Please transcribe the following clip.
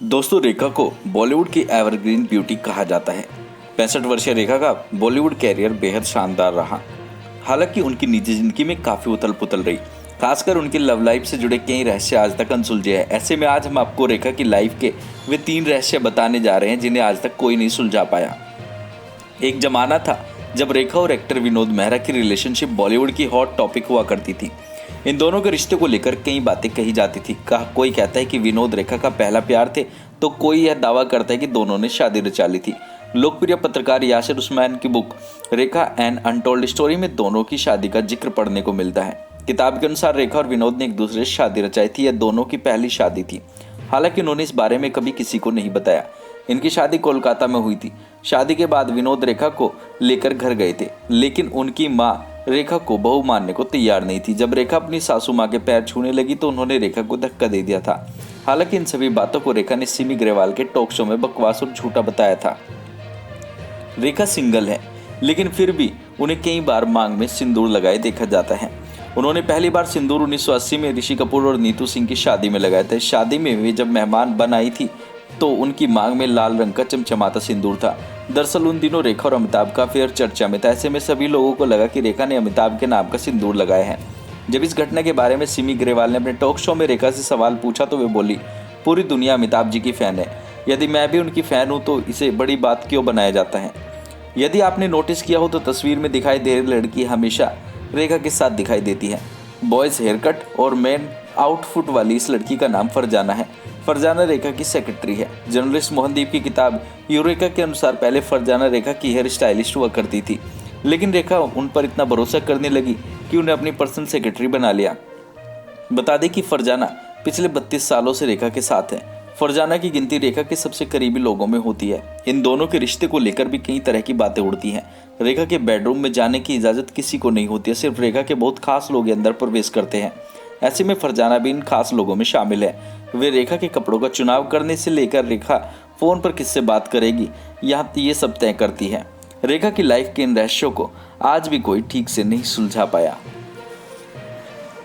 दोस्तों, रेखा को बॉलीवुड की एवरग्रीन ब्यूटी कहा जाता है। 65 वर्षीय रेखा का बॉलीवुड कैरियर बेहद शानदार रहा। हालांकि उनकी निजी जिंदगी में काफी उथल पुथल रही, खासकर उनकी लव लाइफ से जुड़े कई रहस्य आज तक अनसुलझे हैं। ऐसे में आज हम आपको रेखा की लाइफ के वे 3 रहस्य बताने जा रहे हैं जिन्हें आज तक कोई नहीं सुलझा पाया। एक जमाना था जब रेखा और एक्टर विनोद मेहरा की रिलेशनशिप बॉलीवुड की हॉट टॉपिक हुआ करती थी। इन दोनों के रिश्ते को लेकर कई बातें कही जाती थी। कोई कहता है कि विनोद रेखा का पहला प्यार थे, तो कोई यह दावा करता है कि दोनों ने शादी रचा ली थी। लोकप्रिय पत्रकार यासिर उस्मान की बुक रेखा एन अनटोल्ड स्टोरी में दोनों की शादी का जिक्र पढ़ने को मिलता है। किताब के अनुसार रेखा और विनोद ने एक दूसरे से शादी रचाई थी। यह दोनों की पहली शादी थी। हालांकि उन्होंने इस बारे में कभी किसी को नहीं बताया। इनकी शादी कोलकाता में हुई थी। शादी के बाद विनोद रेखा को लेकर घर गए थे, लेकिन उनकी मां रेखा को बहू मानने को तैयार नहीं थी। जब रेखा अपनी सासू मां के पैर छूने लगी तो उन्होंने रेखा को धक्का दे दिया था। हालांकि इन सभी बातों को रेखा ने सिमी ग्रेवाल के टॉक शो में बकवास और झूठा बताया था। रेखा सिंगल है, लेकिन फिर भी उन्हें कई बार मांग में सिंदूर लगाए देखा जाता है। उन्होंने पहली बार सिंदूर 1980 में ऋषि कपूर और नीतू सिंह की शादी में लगाया था। शादी में वे जब मेहमान बन आई थी तो उनकी मांग में लाल रंग का चमचमाता सिंदूर था। दरअसल उन दिनों रेखा और अमिताभ का अफेयर चर्चा में था। ऐसे में सभी लोगों को लगा कि रेखा ने अमिताभ के नाम का सिंदूर लगाया है। जब इस घटना के बारे में सिमी ग्रेवाल ने अपने टॉक शो में रेखा से सवाल पूछा तो वे बोली, पूरी दुनिया अमिताभ जी की फ़ैन है। यदि मैं भी उनकी फ़ैन हूँ तो इसे बड़ी बात क्यों बनाया जाता है। यदि आपने नोटिस किया हो तो तस्वीर में दिखाई दे रही लड़की हमेशा रेखा के साथ दिखाई देती है। बॉयज़ हेयर कट और मैन आउटफिट वाली इस लड़की का नाम फरजाना है। फरजाना रेखा की सेक्रेटरी है। जर्नलिस्ट मोहनदीप की किताब यूरेका के अनुसार पहले फरजाना रेखा की हेयर स्टाइलिस्ट हुआ करती थी, लेकिन रेखा उन पर इतना भरोसा करने लगी कि उन्हें अपनी पर्सनल सेक्रेटरी बना लिया। बता दें कि फरजाना पिछले 32 सालों से रेखा के साथ है। फरजाना की गिनती रेखा के सबसे करीबी लोगों में होती है। इन दोनों के रिश्ते को लेकर भी कई तरह की बातें उड़ती हैं। रेखा के बेडरूम में जाने की इजाज़त किसी को नहीं होती है, सिर्फ रेखा के बहुत खास लोग अंदर प्रवेश करते हैं। ऐसे में फरजाना भी इन खास लोगों में शामिल है। वे रेखा के कपड़ों का चुनाव करने से लेकर रेखा फ़ोन पर किससे बात करेगी, यहाँ ये सब तय करती है। रेखा की लाइफ के इन रहस्यों को आज भी कोई ठीक से नहीं सुलझा पाया।